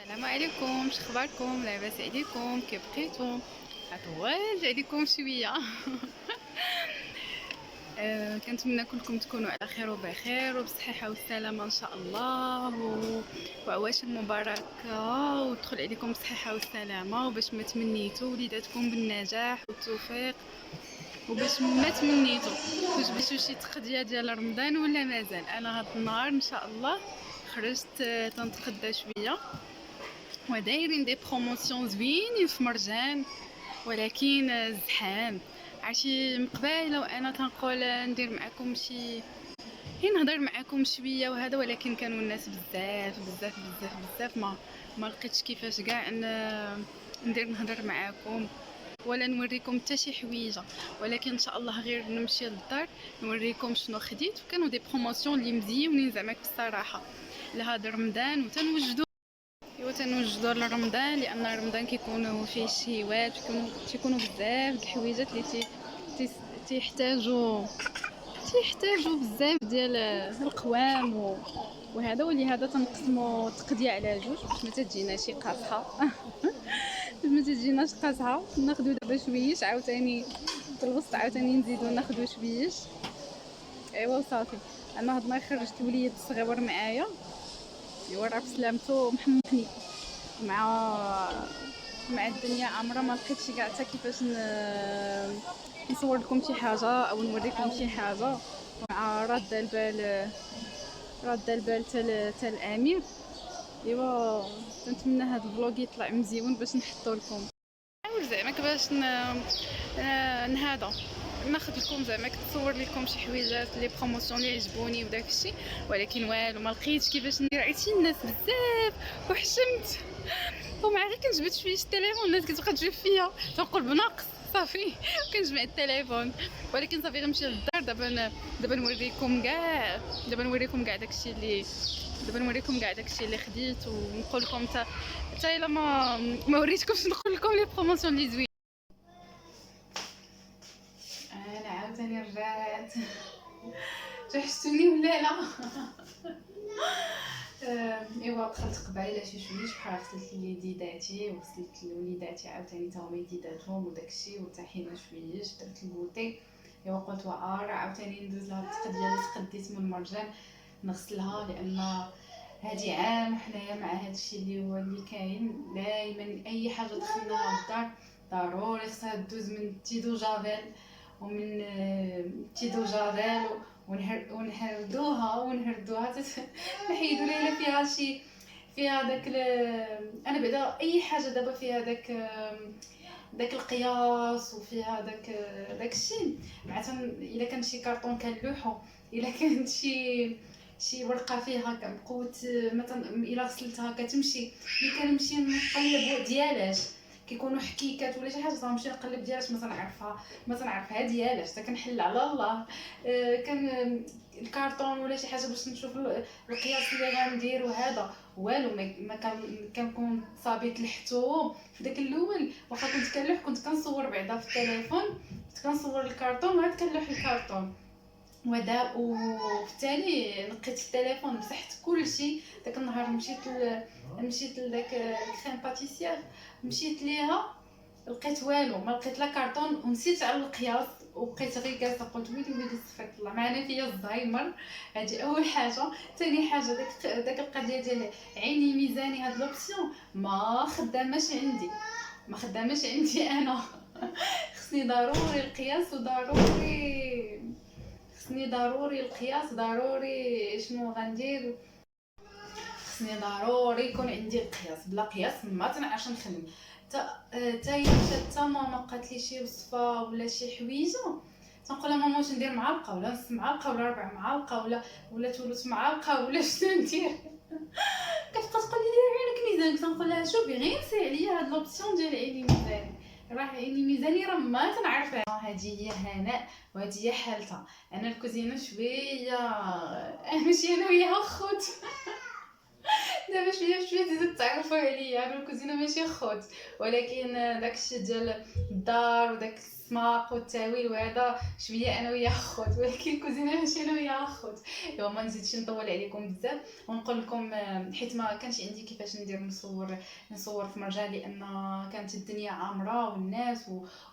السلام عليكم، شخباركم؟ لاباس عليكم؟ كيف بقيتو؟ طولت عليكم شويه. كنتمنى كلكم تكونوا على خير وبخير وبصحه والسلامه ان شاء الله وعواشر مباركه وتدخل عليكم بصحه والسلامه وباش ما تمنيتوا وليداتكم بالنجاح والتوفيق وباش ما تمنيتوا واش بغيتو شي تقضيه ديال رمضان ولا مازال. انا هاد النهار ان شاء الله خرجت تنتقدى شويه ودايرين دي بروموسيون زوينين في مرجان، ولكن زحام. عرفتي من قبيله وانا تنقول ندير معكم شي نهضر معكم شويه وهذا، ولكن كانوا الناس بزاف بزاف بزاف بزاف، ما لقيتش كيفاش كاع ندير نهضر معكم ولا نوريكم حتى شي حويجه. ولكن ان شاء الله غير نمشي للدار نوريكم شنو خديت، وكانوا دي بروموسيون اللي مزيونين زعما بصراحه لهذا رمضان. وتنوجدوا تنوجدوا لرمضان، لان رمضان كيكونوا فيه الشهيوات، تيكونوا بزاف د الحويجات اللي تيحتاجوا بزاف ديال القوام وهذا. ولهذا تنقسموا التقديه على جوج باش ما تجينا شي قاصحه. باش ما تجيناش قاصحه ناخذوا دابا شويش عاوتاني في الوسط، عاوتاني نزيدوا ناخذوا شويش. ايوا صافي. انا هاد النهار خرجت الوليد الصغير معايا، ايوا راه بسلامتو محمقني مع الدنيا عامره. ما لقيتش كاع حتى كيفاش نصور لكم شي حاجه او نوريكم شي حاجه مع راد البال تاع الامير. ايوا كنتمنى هذا الفلوق يطلع مزيون باش نحطو لكم. نحاول زعما كيفاش نهضا ناخذ لكم زعما نصور لكم شي حويجات لي بروموسيون اللي عجبوني وداك الشيء، ولكن والو ما لقيتش كيفاش ندير. عرفتي الناس بزاف وحشمت، ومع غير كنجبد شويه التليفون الناس كتبقى تجبد فيا، تنقول بناقص صافي كنجمع التليفون. ولكن صافي غنمشي للدار دابا نوريكم كاع داكشي اللي خديت، ونقول لكم حتى الا ما وريتكمش نقول لكم لي بروموسيون اللي زوين. انا عاوتاني رجعت. تحسوني ولا لا؟ ايوا دخلت قبيله شي شويش بحال غسلت يديداتي وغسلت لوليداتي عاوتاني تا هما يديداتهم وداكشي، وتحينا شويش درت البوطي. ايوا قلت راه عاوتاني ندوز لهاد التقديه اللي تقديت من مرجان نغسلها، لان هادي عام حنايا مع هادشي اللي كاين دائما اي حاجه دخلناها للدار ضروري خصها دوز من تيدو جافيل ومن تيدو جافيل ونهردوها نحيدوا ليها فيها شي، فيها داك انا بعدا اي حاجه دابا فيها داك القياس وفيها داك الشيء. معناتها الا كان شي كارطون كنلوحو، الا كانت شي ورقه فيها بقوه مثلا الا غسلتها كتمشي. ملي كنمشي نقلب ديالاش كيكونوا حكيكات ولا شي حاجه غنمشي نقلب ديالاش ما تنعرفها ديالاش حتى كنحل على الله. كان الكارطون ولا شي حاجه باش نشوف القياس اللي غندير وهذا والو ما كنكون صابيت لحتو في داك الاول. واخا كنت كنلوح كنت كنصور بعدا في التليفون، كنت كنصور الكارطون وعاد كنلوح الكارطون وفي التالي نقيت التليفون مسحت كلشي. داك النهار مشيت لداك الكريم باتيسير، مشيت ليها لقيت والو، ما لقيت لا كارطون ونسيت على القياس وبقيت غير جالسه قلت ويلي استغفرت الله معنا فيا الزهايمر. هذه اول حاجه. ثاني حاجه داك القضيه ديال عيني ميزاني، هاد لوبسيون ما خداماش عندي انا. خصني ضروري القياس ضروري شنو غندير؟ خصني ضروري يكون عندي القياس، بلا قياس ما تنعرفش نخدم. حتى ماما قالت لي شي وصفه ولا شي حويجه تنقول لها ماما واش ندير معلقه ولا نص معلقه ولا ربع معلقه ولا ثلث معلقه ولا شنو ندير؟ كتبقى تقول لي دير عينك ميزان. كنقول لها شوفي غير نسي عليا هاد لوبسيون ديال عيني ميزان، راه عيني ميزاني راه ما تنعرفها. هذه هي هناء وهذه هي حالتها. انا الكوزينه شويه ماشي انا وياها خوت. دابا شويه تزيد تعرفوا عليا، انا الكوزينه ماشي خوت، ولكن داكشي ديال الدار وداك السماق والتاويل وهذا شويه انا ويا خوت، ولكن الكوزينه ماشي انا ويا خوت. ايوا ما نزيدش نطول عليكم بزاف ونقول لكم حيت ما كانش عندي كيفاش ندير نصور في مرجان، لان كانت الدنيا عامره والناس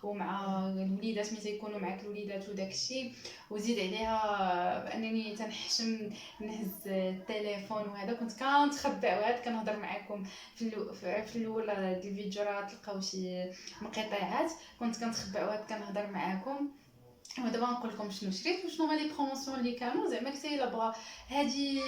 ومع الوليدات ملي تيكونوا معاك الوليدات وداكشي، وزيد عليها بانني تنحشم نهز التليفون وهذا، كنت كنتخبع وعاد كنهضر معكم في الاول ديال الفيديو راه تلقاو شي مقطعات كنت كنتخبع وعاد كنهضر معكم. ودابا نقول لكم شنو شريت وشنو هما لي بروموسيون اللي كانوا، زعما كتا الا بغا هذه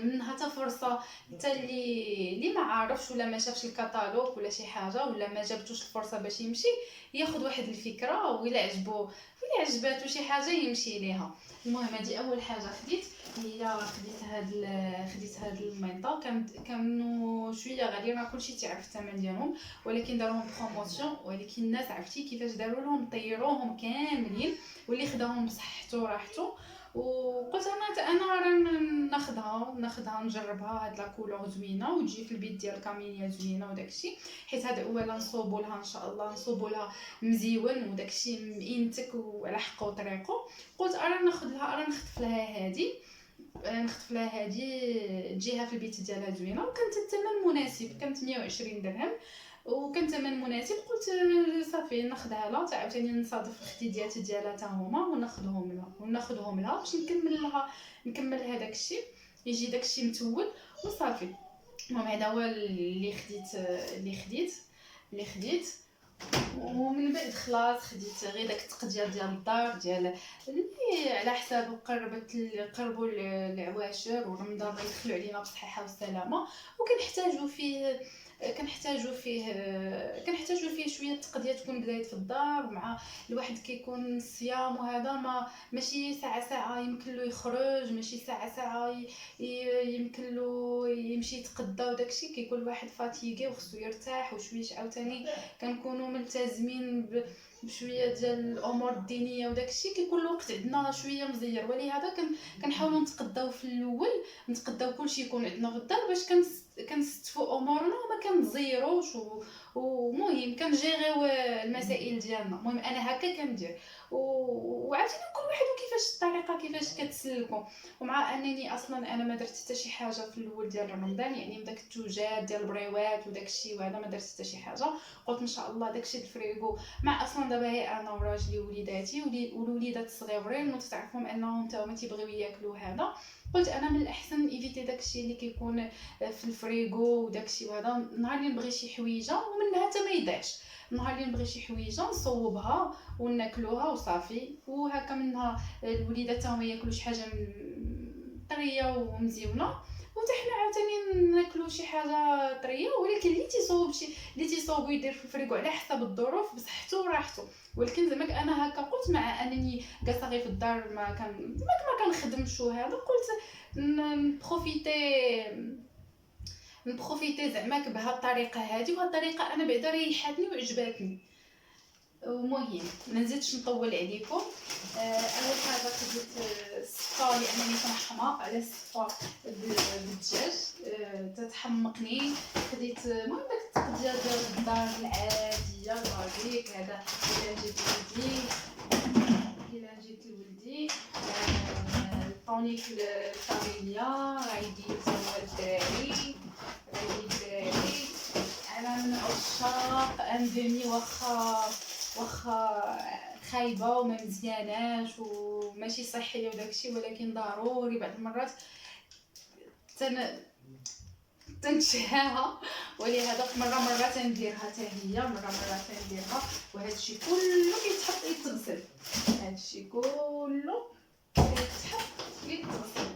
منها حتى فرصه، حتى اللي ما عارفش ولا ما شافش الكتالوج ولا شي حاجه ولا ما جابتوش الفرصه باش يمشي ياخذ واحد الفكره، وإلا عجبو وإلا عجباتو شي حاجه يمشي ليها. المهم هذه اول حاجه خديت، هي خديت هاد الميطا، كانوا شويه غاليين، راه كلشي تعرف الثمن ديالهم، ولكن داروهم بروموسيون، ولكن الناس عرفتي كيفاش داروا لهم، طيروهم كاملين، واللي خداهم بصحته راحته. وقلت انا راه ناخذها نجربها، هاد لا كولور زوينه وتجي في البيت ديال كامينيا زوينه وداكشي، حيت هذا اولا نصوبوا لها ان شاء الله، نصوبوا لها مزيون وداكشي مئينتك وعلى حقه وطريقه. قلت انا نخطف لها هذه، تجيها في البيت ديالها زوينه، وكانت الثمن مناسب، كانت 120 درهم وكان ثمن مناسب. قلت صافي ناخذها لها، عاوتاني نصادف الخديديات ديالها حتى هما وناخذهم لها باش نكمل هذاك الشيء، يجي داك الشيء متول وصافي. المهم هذا هو اللي خديت ومن بعد خلاص خديت غير داك التقديه ديال الدار ديال اللي على حساب قربوا العواشر ورمضان الله يدخلوا علينا بالصحه والسلامه، كنحتاجوا فيه شويه التقديه تكون بدايه في الدار، مع الواحد كيكون الصيام وهذا ماشي ساعه يمكن له يخرج، ماشي ساعه يمكن له يمشي يتقدى، وداكشي كيكون الواحد فاتيغي وخصو يرتاح وشويه. عاوتاني كنكونوا ملتزمين بشويه ديال الامور الدينيه وداكشي، كيكون الوقت عندنا شويه مزير، ولهذا كنحاولوا نتقداو في الاول، نتقداو كلشي يكون عندنا في الدار باش كنستفوا امورنا وما كنزيروش، ومهم كنجيريو المسائل ديالنا. المهم انا هكا كندير، وعاوتاني كل واحد وكيفاش الطريقه كيفاش كتسلكو. ومع انني اصلا انا ما درت حتى شي حاجه في الاول ديال رمضان، يعني بداك التوجات ديال البريوات وداكشي وهذا ما درت حتى شي حاجه. قلت ان شاء الله داكشي الفريغو، مع اصلا دابا هي انا وراجلي ووليداتي والوليدات الصغيورين وتعرفهم انهم حتى هما تيبغيو ياكلوا هذا، قلت انا من الاحسن ايفيتي داكشي اللي كيكون في الفريغو وداكشي وهذا. نهار اللي نبغي شي حويجه ومنها حتى ما يضيعش، نهار اللي نبغي شي حويجه نصوبها وناكلوها وصافي، وهكا منها الوليدات هما ياكلوا شي حاجه طريه ومزيونه، وحتى حنا عاوتاني ناكلوا شي حاجه طريه. ولكن اللي تيصوب يدير في الفريغو على حسب الظروف بصحته وراحته. ولكن زعما انا هكا قلت مع انني جالسه غير في الدار ما كنخدمش وهذا، قلت نبروفيتي زعما بهذه الطريقه هذه، وهذه الطريقه انا بعدا ريحاتني وعجباتني. المهم ما نزيدش نطول عليكم. اول حاجه خديت الصفا لانني كنحماق على الصفا بالدجاج، تتحمقني. خديت المهم داك التقديه ديال الدار العاديه بازيك، هذا الا جيت لولدي الطونيك الفاميليا غايدي هو الدراري. انا من عشاق اندمي، واخا خايبه وما مزياناش وماشي صحيه وداكشي، ولكن ضروري بعض المرات تنشهاها، ولهذا مرة تنديرها حتى هي، مرة تنديرها. وهذا الشيء كله كيتحط يتغسل، هذا الشيء كله كيتحط يتغسل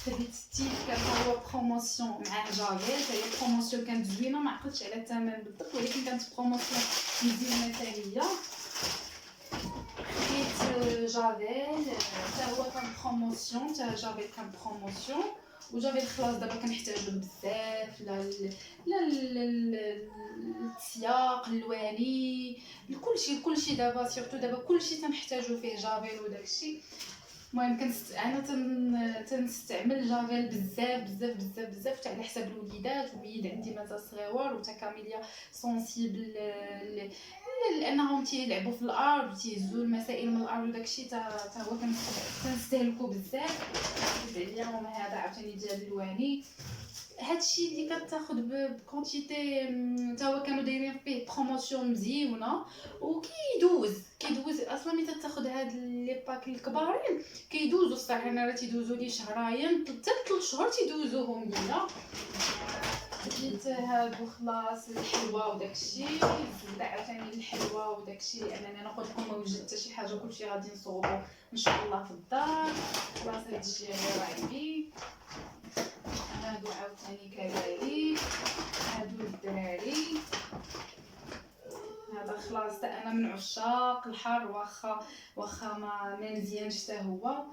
خديت ستيل كان هو بروموسيون مع جافيل، هي بروموسيون كانت زوينه، ما عقلتش على الثمن بالضبط ولكن كانت بروموسيون مزيانه حتى هي. خديت جافيل حتى هو كان بروموسيون، حتى جافيل كان بروموسيون. وجافيل خلاص دابا كنحتاجو بزاف السياق الالواني، كلشي دابا سيرتو دابا كلشي تنحتاجو فيه جافيل وداكشي. المهم انا تنستعمل جافيل بزاف بزاف بزاف بزاف حتى على حساب الوليدات. الوليد عندي مازال صغيور وتا كاميليا سونسيبل لانهم تيلعبوا في الارض وتيهزوا المسائل من الارض وداكشي تا هو كنستهلكو بزاف. زيد عليهم هذا عاوتاني ديال الواني. هادشي اللي كتاخد بكونتيتي تا هو كانوا دايرين فيه بروموسيون مزيونه كيدوز اصلا ملي تاخد هاد لي باك الكبارين كيدوزوا الصراحه. انا راه تيدوزوا لي شهرين حتى 3 شهور تيدوزوهم ليا. جيت هادو خلاص الحلوى وداكشي زيد عاوتاني الحلوى وداكشي لانني انا قلت لكم ما وجدت حتى شي حاجه كلشي غادي نصوبو ان شاء الله في الدار. خلاص هادشي غير عندي. هادو عاوتاني كذلك هادو الدراري. هذا خلاص انا من عشاق الحر واخا ما مزيانش حتى هو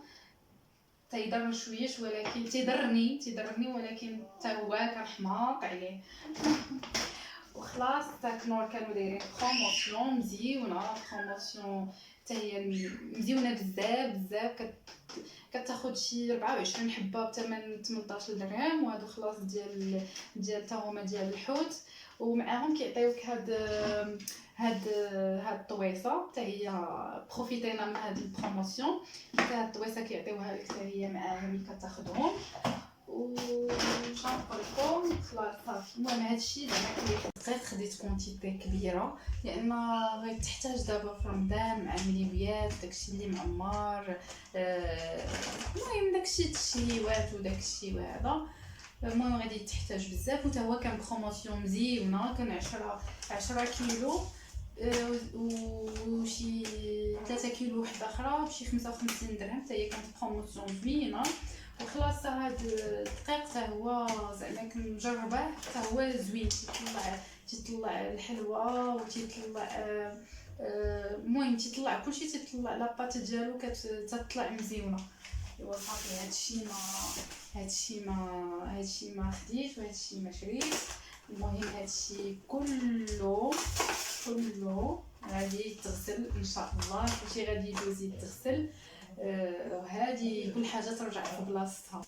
تيضر شويش ولكن تيضرني ولكن حتى هو كنحماق عليه. وخلاص تاكنور كانوا دايرين بروموسيون مزيونه بروموسيون حتى هي مزيونه بزاف بزاف. كتاخد شي 24 حبه بثمن 18 درهم. وهادو خلاص ديال تا هما ديال الحوت. ومعاهم كيعطيوك هاد الطويصه حتى هي بروفيتينا من هاد البروموسيون. حتى هاد الطويصه كيعطيوها لك حتى هي معاهم ملي كتاخدهم. وشنقول لكم خلاص صافي. المهم هادشي زعما دقيق خديت كونتيتي كبيره لان غتحتاج دابا في رمضان مع المليويات داكشي اللي معمر. المهم داكشي التشيوات وداكشي وهذا. المهم غادي تحتاج بزاف. وتا هو كان بروموسيون مزيونه كان 10 كيلو وشي 3 كيلو وحده اخرى بشي 55 درهم حتى هي كانت بروموسيون زوينه. وخلاص هاد الدقيق حتى هو زعما كنجربه حتى هو زوين تيطلع الحلوى وتيطلع المهم تيطلع كلشي تيطلع لاباط ديالو كتطلع مزيونه. ايوا صافي هادشي ما خديت وهادشي ما شريت. المهم هادشي كله غادي يتغسل ان شاء الله. كلشي غادي يدوز يتغسل. وهذه كل حاجه ترجع في بلاصتها.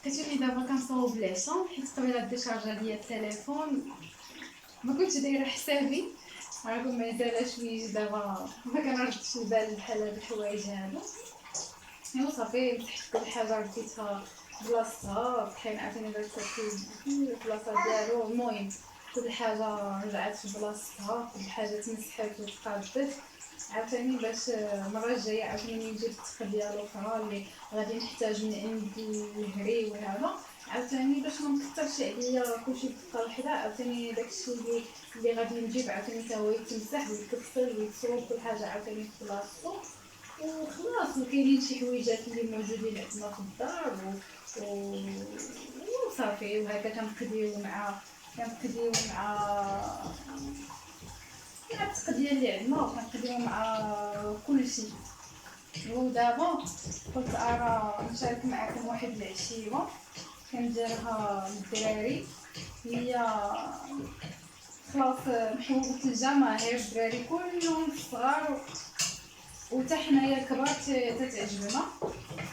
كتولي دابا كنصاوب العشاء حيت قبيله الديشارجا ديال التليفون ما كنتش دايره حسابي. راكم مازال شويه دابا ما كنردش البال بحال هاد الحوايج هادو. ايوا صافي مسحت كل حاجه رديتها بلاصتها. كاين عاوتاني درت في البلاصه ديالو. المهم كل حاجه رجعت في بلاصتها. كل حاجه تمسحات وتقادت عاوتاني باش المره الجايه عاوتاني نجيب التخه ديالو اخرى اللي غادي نحتاج من عند الهري وهذا عاوتاني باش ما نكثرش عليا كلشي بدقه وحده، عاوتاني داكشي اللي غادي نجيب عاوتاني حتى هو يتمسح ويتكسر ويتصوب كل حاجه عاوتاني في بلاصتو وخلاص. وكاينين شي حويجات اللي موجودين عندنا في الدار و... وصافي. وهكا كنقضيو مع التقديه اللي عندنا وكنقضيو مع كلشي. ودابا قلت ارى نشارك معكم واحد العشيره كنديرها للدراري. هي خلاص محوبة الجماهير، الدراري كلهم الصغار وتا حنايا الكبار تتعجبنا.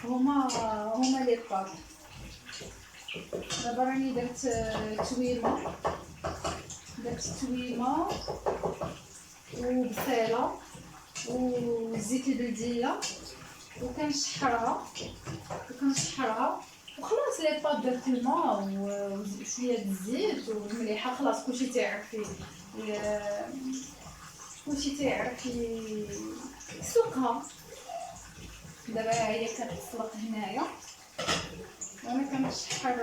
هما لي باب. دابا راني درت تويمه وبصيله وزيت البلديه وكنشحرها وخلاص. لي باب درت الماء وشويه د الزيت والمليحه. خلاص كلشي تعرف يسلقها. دابا هي كتسلق هنايا وانا كنشحر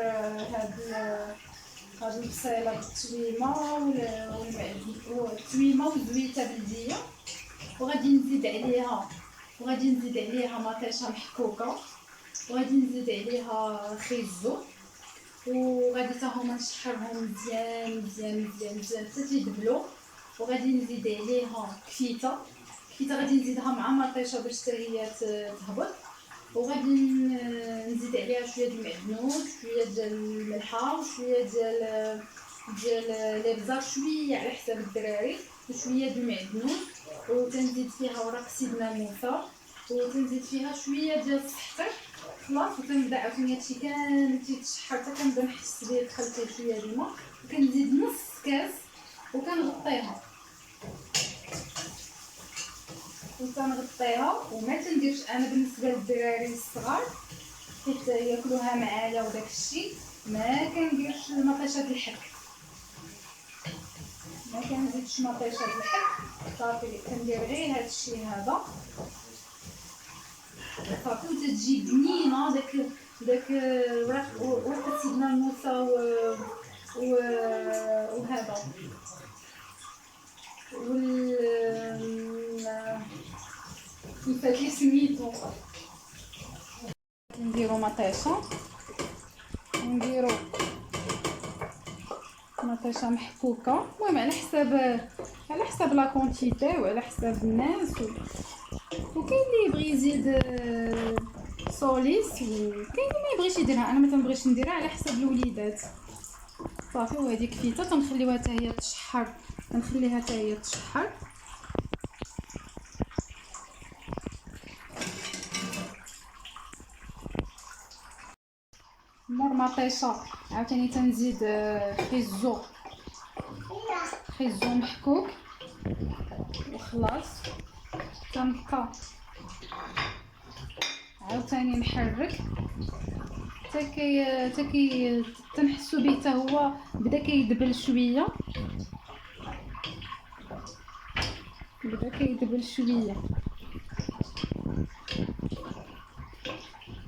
هاد البصيله بالتويمه والتويمه والزويته بلديه. وغادي نزيد عليها مطيشه محكوكه، وغادي نزيد عليها خيزو، وغادي حتى هما نشحرهم مزيان حتى تيدبلوا. وغادي نزيد عليها كفيته غادي نزيدها مع مطيشه باش حتى هي تهبط. وغادي نزيد عليها شويه د المعدنوس، شويه ديال الملحه، وشويه ديال الابزار، شويه على حساب الدراري، وشويه د المعدنوس. وتنزيد فيها ورق سيد ناموسه، وتنزيد فيها شويه ديال السحتر. خلاص. وتنبدا عاوتاني هادشي كامل تيتشحر حتى كنبدا نحس بيه دخلت فيه شويه د الماء. وكنزيد نص كاس وكنغطيها وما تنديرش. انا بالنسبه للدراري الصغار حيت ياكلوها معايا وداك الشيء ما كنديرش مطيشه الحك، ما كنزيدش مطيشه الحك. صافي كندير غير هاد الشيء هذا صافي. وتتجي بنينه داك ورقه سيدنا موسى وهذا كيفاش سميتو. نديرو مطيشه محكوكه. المهم على حساب لا كونتيتي وعلى حساب الناس. وكاين اللي يبغي يزيد صوليس، وكاين اللي ما يبغيش يديرها. انا ما تنبغيش نديرها على حساب الوليدات. صافي. وهذه كفيته تنخليوها حتى هي تشحر. مور مطيشه عاوتاني تنزيد خيزو محكوك وخلاص. تنبقى عاوتاني نحرك حتى تنحسو به حتى هو بدا كيدبل شويه.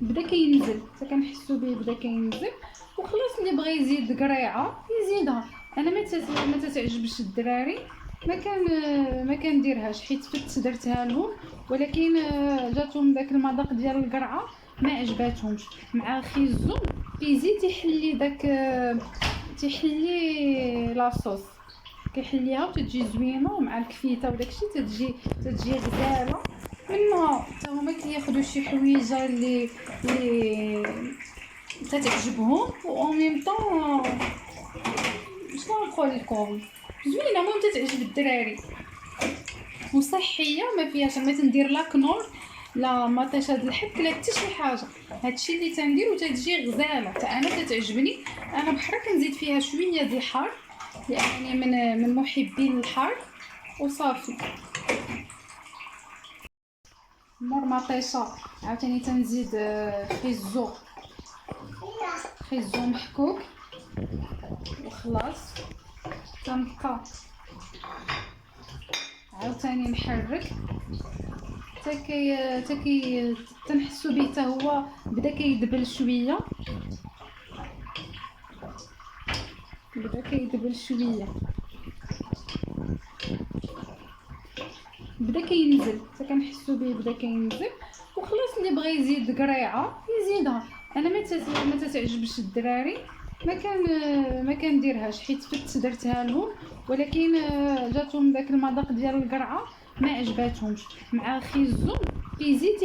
بدا كينزل حتى كنحسو به بدا كينزل. وخلاص. اللي بغى يزيد قريعه يزيدها. انا ما تتعجبش الدراري ما كنديرهاش حيت فت درتها لهم، ولكن جاتهم داك المذاق ديال القرعه ما عجباتهمش. مع خيزو كيزيد تيحلي لاصوص، كيحليها وتتجي زوينه. ومع الكفيته وداكشي تتجي غزاله. منها حتى هما كياخذوا شي حويجه اللي تتعجبهم و ميم طون شنو نقول لكم زوينه. المهم تتعجب الدراري وصحيه ما فيهاش. ما تندير لا كنور لا مطيشه د الحك لا حتى شي حاجه. هادشي اللي تندير وتتجي غزاله. حتى انا تتعجبني. انا بحرا كنزيد فيها شويه ديال الحار يعني من محبين الحار وصافي. مور مطيشه عاوتاني تنزيد خيزو محكوك وخلاص. تنبقى عاوتاني نحرك حتى تنحسو به حتى هو بدا كيدبل شويه. بدا كيدبل شويه، بدا كينزل حتى كنحسو به بدا كينزل. وخلاص اللي بغى يزيد قريعه يزيدها. انا ما تتعجبش الدراري ما كنديرهاش حيت فت درتها لهم، ولكن جاتهم داك المذاق ديال القرعه ما عجباتهمش. مع خيزون كيزيد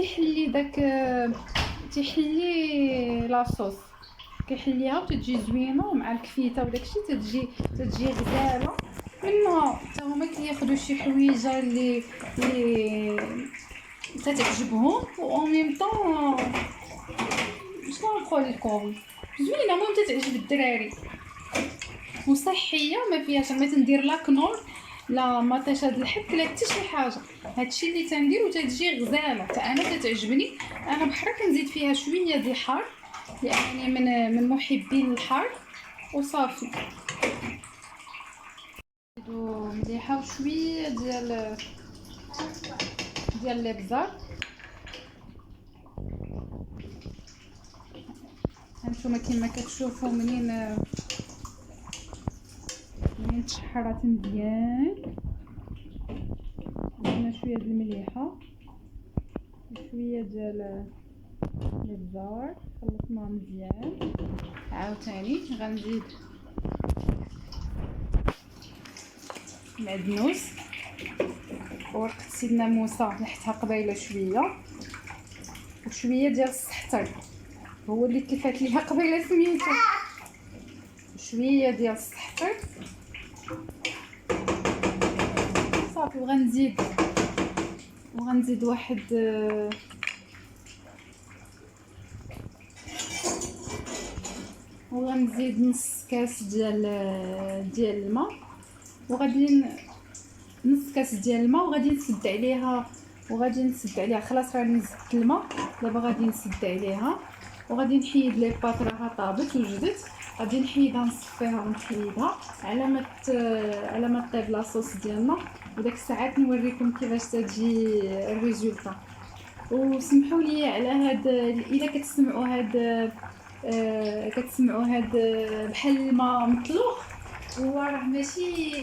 تيحلي لاصوص، كيحليها وتتجي زوينه، ومع الكفيته وداكشي تتجي غزاله. منها حتى هما كياخذوا شي حويجه اللي تتعجبهم، و ان ميم طون شنو نقول لكم، زوينه المهم تتعجب الدراري وصحيه ما فيهاش. ما تندير لا كنور لا ما تشاد الحك لا حتى شي حاجه. هادشي اللي تندير وتتجي غزاله. حتى انا تتعجبني. انا بحرا كنزيد فيها شويه ديال الحار يعني من محبين الحار وصافي. نزيدو مليحه وشويه ديال الابزار. هانتوما كما كتشوفوا منين تشحرات مزيان. درنا شويه د المليحه وشويه ديال الابزار، خلطناها مزيان. عاوتاني غنزيد معدنوس ورقه سيدنا موسى لحتها قبيله شويه، وشويه ديال السحتر هو اللي تلفات ليها قبيله سميتو. شويه ديال السحتر صافي. وغنزيد واحد وغنزيد نص كاس ديال الماء، وغادي نص كاس ديال الماء وغادي نسد عليها. خلاص راني زدت الماء، دابا غادي نسد عليها وغادي نحيد لي باط. راها طابت وجدت، غادي نحيدها نصفيها ونحيدها على ما طيب لاصوص ديالنا. وداك الساعات نوريكم كيفاش تجي الريزولطا. وسمحوا لي على هاد الا كتسمعوا هاد بحال الماء مطلوق. هو راه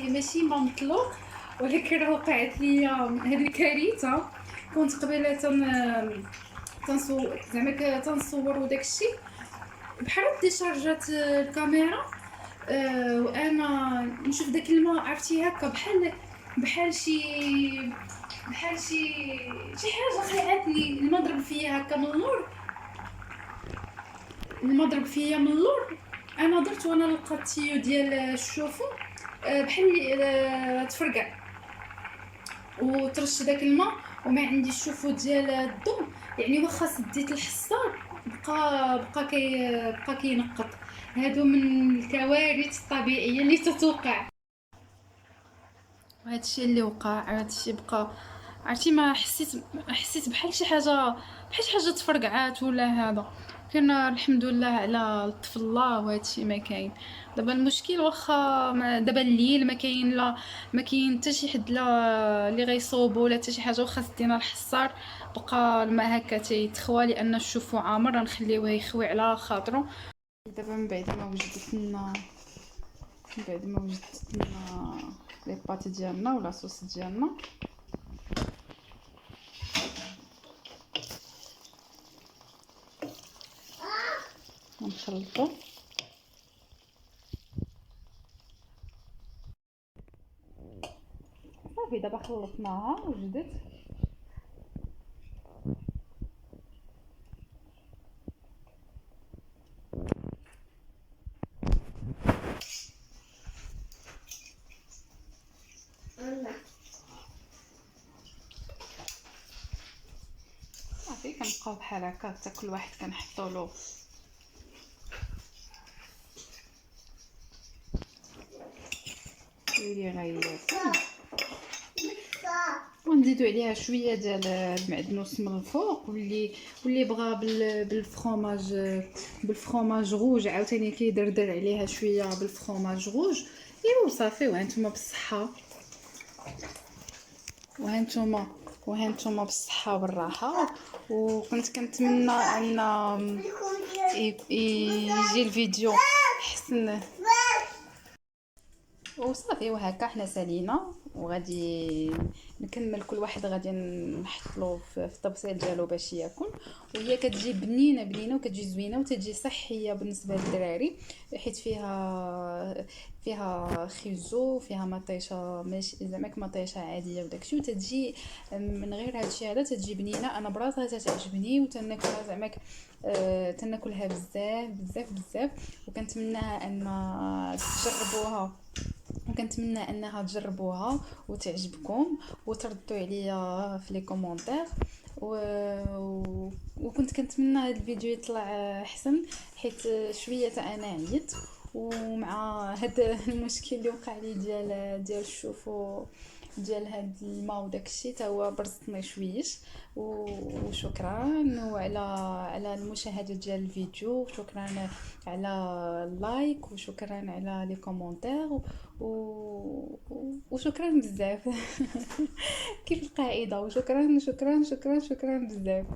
ماشي ما مطلوق، ولكن راه وقعت لي هاد الكارثه. كنت قبيله تنصور وداكشي بحال ديشارجات الكاميرا. وانا نشوف داك الماء عرفتي هكا بحال شي حاجه خلعتني. المضرب فيا هكا من اللور. انا درت وانا لقيت التيو ديال الشوفو بحال تفرقع وترش داك الماء، وما عندي الشوفو ديال الضو. يعني واخا سديت الحصار بقى كينقط. هادو من الكوارث الطبيعيه اللي تتوقع. وهذا الشيء اللي وقع، هذا الشيء بقى عرفتي ما حسيت بحال شي حاجه تفرقعات ولا هذا. كنا الحمد لله على لطف الله وهذا الشيء ما كاين. دابا المشكل واخا دابا الليل ما كاين حتى شي حد لا اللي غيصوبوا ولا حتى شي حاجه. واخا سدينا الحصار بقى الماء هكا تيتخوى لان الشوفو عامر، غنخليوه يخوي على خاطرو. دابا من بعد ما وجدت لنا لي باط ديالنا ولا صوص ديالنا، ونخلطو. صافي دابا خلطناها وجدت. صافي كنبقاو بحال هكا حتى كل واحد كنحطوا له اللي غياكل، ونزيدوا عليها شويه ديال المعدنوس من الفوق. واللي بغى بالفرomاج روج عاوتاني كيدردر عليها شويه بالفرomاج روج. ايوا صافي. وهانتوما بالصحه، وهانتوما بالصحه والراحه. وكنت كنتمنى ان يجي الفيديو احسن وصافي وهكا حنا سالينا وغادي نكمل. كل واحد غادي نحطلو في الطبسيل ديالو باش ياكل. وهي كتجي بنينه بنينه وكتجي زوينه وتجي صحيه بالنسبه للدراري، حيت فيها خيزو، فيها مطيشه ماشي زعما مطيشه عاديه وداكشي، وتتجي من غير هادشي هذا تتجي بنينه. انا براسها تتعجبني وتناكلها زعما تناكلها بزاف بزاف بزاف. وكنتمناها ان تجربوها، وكنتمنى انها تجربوها وتعجبكم وتردوا عليا في لي كومونتير. و... وكنت كنتمنى هذا الفيديو يطلع احسن، حيت شويه انا عييت. ومع هذا المشكل اللي وقع لي ديال الشوفو ديال هاد الماء وداكشي تا هو برزتني شويش. وشكرا على المشاهده ديال الفيديو، وشكرا على اللايك، وشكرا على لي كومونتير، وشكرا بزاف. كيف القاعده، وشكرا شكرا شكرا شكرا بزاف.